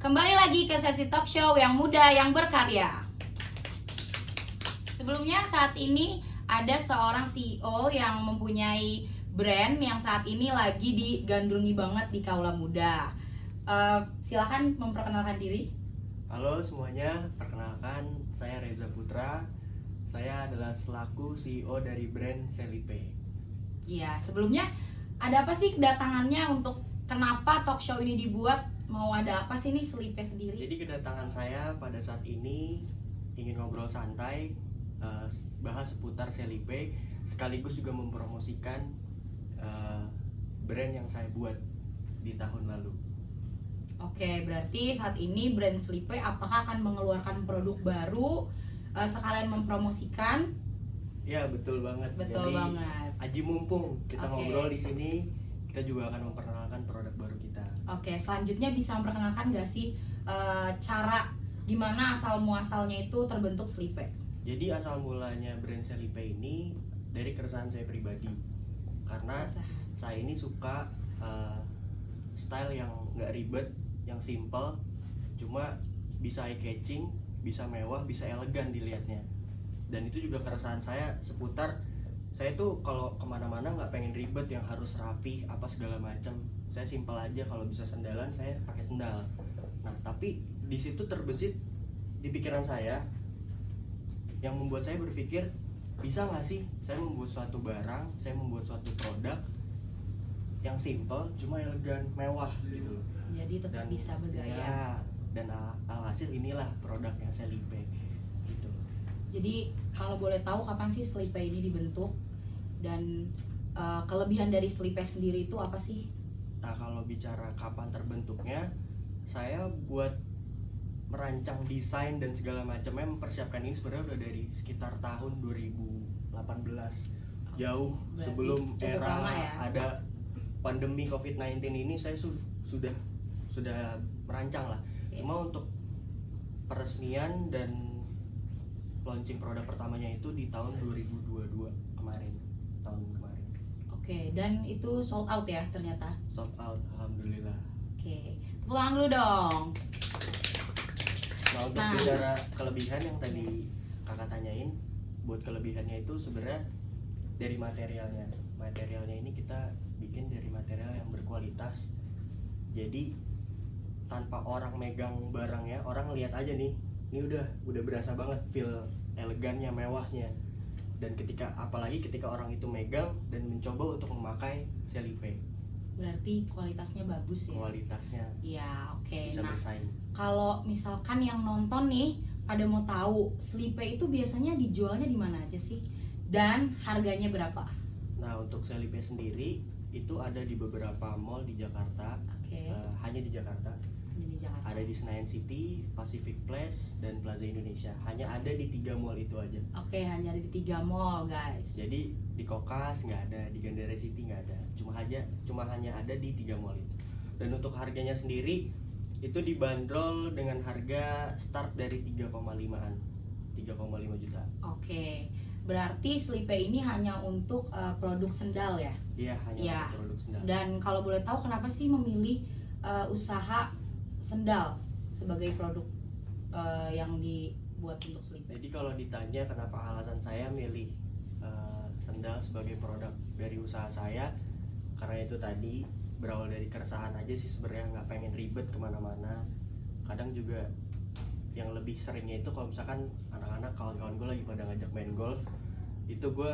Kembali lagi ke sesi talk show yang muda yang berkarya. Sebelumnya saat ini ada seorang CEO yang mempunyai brand yang saat ini lagi digandrungi banget di kaula muda. Silakan memperkenalkan diri. Halo semuanya, perkenalkan saya Reza Putra. Saya adalah selaku CEO dari brand Selipe. Ya, sebelumnya ada apa sih kedatangannya, untuk kenapa talk show ini dibuat? Mau ada apa sih nih Selipe sendiri? Jadi kedatangan saya pada saat ini ingin ngobrol santai, bahas seputar Selipe, sekaligus juga mempromosikan brand yang saya buat di tahun lalu. Oke, berarti saat ini brand Selipe apakah akan mengeluarkan produk baru, sekalian mempromosikan? Ya betul banget. Betul Jadi, banget. aji mumpung kita Oke. ngobrol di sini, kita juga akan memperkenalkan produk baru kita. Oke, selanjutnya bisa memperkenalkan nggak sih cara gimana asal muasalnya itu terbentuk Selipe? Jadi asal mulanya brand Selipe ini dari keresahan saya pribadi, karena saya ini suka style yang nggak ribet, yang simple, cuma bisa eye catching, bisa mewah, bisa elegan dilihatnya. Dan itu juga keresahan saya seputar, saya tuh kalau kemana-mana nggak pengen ribet yang harus rapi apa segala macam. Saya simple aja, kalau bisa sendalan saya pakai sendal. Nah tapi di situ terbesit di pikiran saya, yang membuat saya berpikir, bisa nggak sih saya membuat suatu barang, saya membuat suatu produk yang simple cuma elegan, mewah gitu loh. Jadi tetap bisa bergaya. Ya, dan alhasil inilah produknya Selipe gitu. Jadi kalau boleh tahu kapan sih Selipe ini dibentuk, dan kelebihan dari Selipe sendiri itu apa sih? Nah kalau bicara kapan terbentuknya, saya buat merancang desain dan segala macamnya, mempersiapkan ini sebenarnya udah dari sekitar tahun 2018, jauh Berarti sebelum cukup era lama ya? ada pandemi COVID-19 ini. Saya sudah merancang lah. Cuma untuk peresmian dan launching produk pertamanya itu di tahun 2022 kemarin, tahun kemarin. Oke, dan itu sold out ya ternyata? Sold out, alhamdulillah. Oke, tepuk tangan dulu dong. Nah untuk bicara kelebihan yang tadi kakak tanyain, buat kelebihannya itu sebenarnya dari materialnya. Materialnya ini kita bikin dari material yang berkualitas. Jadi tanpa orang megang barangnya, orang lihat aja nih, ini udah berasa banget feel elegannya, mewahnya. Dan apalagi ketika orang itu megang dan mencoba untuk memakai Selipe, berarti kualitasnya bagus ya? Kualitasnya ya, oke. bisa Nah, bersaing. kalau misalkan yang nonton nih pada mau tahu, Selipe itu biasanya dijualnya di mana aja sih? Dan harganya berapa? Nah untuk Selipe sendiri itu ada di beberapa mall di Jakarta. Hanya di Jakarta. Ada di Senayan City, Pacific Place, dan Plaza Indonesia. Hanya ada di 3 mall itu aja. Oke, hanya ada di 3 mall guys. Jadi di Kokas nggak ada, di Gandara City nggak ada. Cuma hanya ada di 3 mall itu. Dan untuk harganya sendiri itu dibanderol dengan harga start dari 3,5 juta. Oke, berarti Selipe ini hanya untuk produk sendal ya? Iya, hanya untuk produk sendal. Dan kalau boleh tahu kenapa sih memilih usaha sendal sebagai produk yang dibuat untuk Selipe? Jadi kalau ditanya kenapa alasan saya milih sendal sebagai produk dari usaha saya, karena itu tadi berawal dari keresahan aja sih sebenarnya, nggak pengen ribet kemana-mana. Kadang juga yang lebih seringnya itu kalau misalkan anak-anak, kawan-kawan gue lagi pada ngajak main golf, itu gue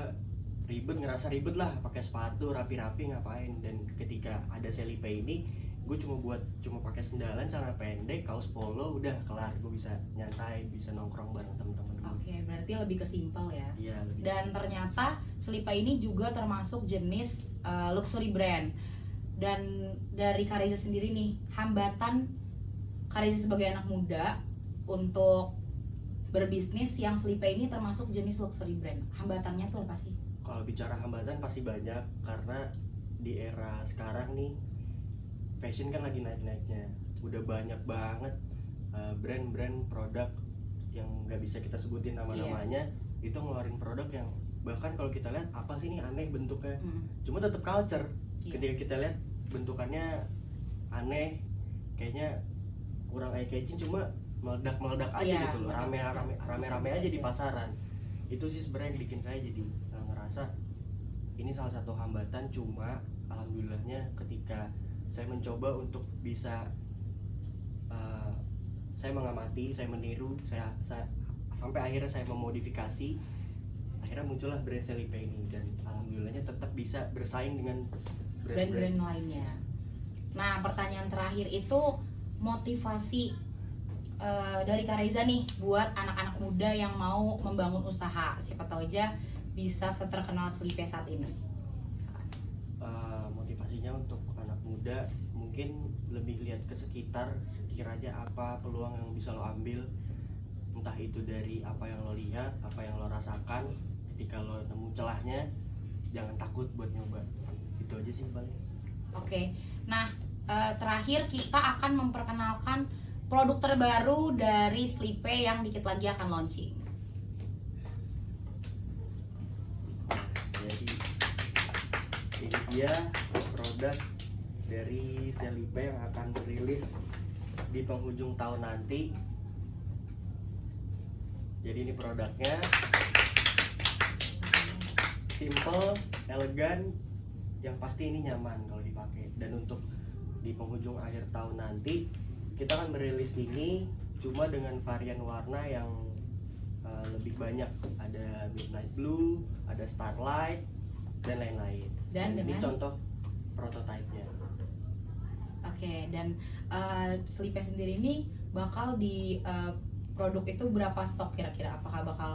ngerasa ribet lah, pakai sepatu rapi-rapi ngapain. Dan ketika ada Selipe ini, gue cuma pakai sendalan, celana pendek, kaos polo, udah kelar. Gue bisa nyantai, bisa nongkrong bareng temen-temen gue. Oke, berarti lebih ke simpel ya? Iya, dan ternyata Selipe ini juga termasuk jenis luxury brand. Dan dari Kak Reza sendiri nih, hambatan Kak Reza sebagai anak muda untuk berbisnis yang Selipe ini termasuk jenis luxury brand, hambatannya tuh apa sih? Kalau bicara hambatan pasti banyak, karena di era sekarang nih fashion kan lagi naik-naiknya. Udah banyak banget brand-brand produk yang nggak bisa kita sebutin nama-namanya, itu ngeluarin produk yang bahkan kalau kita lihat apa sih ini aneh bentuknya, cuma tetap culture. Ketika kita lihat bentukannya aneh, kayaknya kurang eye catching, cuma meledak aja Iya, gitu loh, rame aja di pasaran. Itu sih sebenarnya yang bikin saya jadi ngerasa ini salah satu hambatan. Cuma alhamdulillahnya ketika saya mencoba untuk bisa saya mengamati, saya meniru, saya sampai akhirnya saya memodifikasi, akhirnya muncullah brand Selipe ini, dan alhamdulillahnya tetap bisa bersaing dengan brand-brand lainnya. Nah, pertanyaan terakhir itu motivasi dari Kak Reza nih buat anak-anak muda yang mau membangun usaha, siapa tahu aja bisa seterkenal Selipe saat ini. Motivasinya untuk anak muda mungkin lebih lihat ke sekitar, sekiranya apa peluang yang bisa lo ambil, entah itu dari apa yang lo lihat, apa yang lo rasakan. Ketika lo nemu celahnya, jangan takut buat nyoba. Itu aja sih paling. Oke. Nah, terakhir kita akan memperkenalkan produk terbaru dari Selipe yang dikit lagi akan launching. Jadi ini dia produk dari Selipe yang akan rilis di penghujung tahun nanti. Jadi ini produknya simple, elegan, yang pasti ini nyaman kalau dipakai. Dan untuk di penghujung akhir tahun nanti kita akan merilis ini cuma dengan varian warna yang lebih banyak. Ada midnight blue, ada starlight, dan lain-lain. Dan ini dengan contoh prototipe-nya. Oke, dan Selipe sendiri ini bakal di produk itu berapa stok kira-kira? Apakah bakal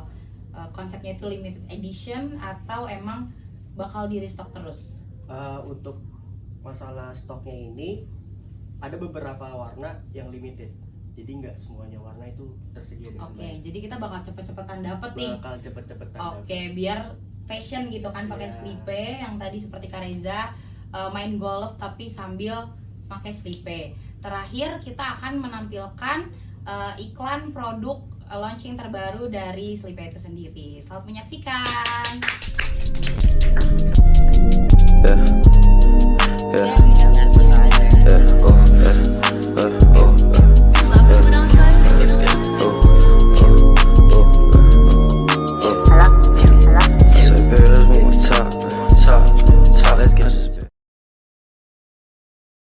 konsepnya itu limited edition atau emang bakal di restock terus? Untuk masalah stoknya ini ada beberapa warna yang limited, jadi nggak semuanya warna itu tersedia dengan Oke, baik. jadi kita bakal cepet-cepetan dapet nih. Bakal cepet-cepetan Oke, biar fashion gitu kan pakai Iya. Selipe yang tadi seperti Kak Reza main golf tapi sambil pakai Selipe. Terakhir kita akan menampilkan iklan produk launching terbaru dari Selipe itu sendiri. Selamat menyaksikan. Yeah. Ya, meninggalkan. Yeah. Oh, yeah.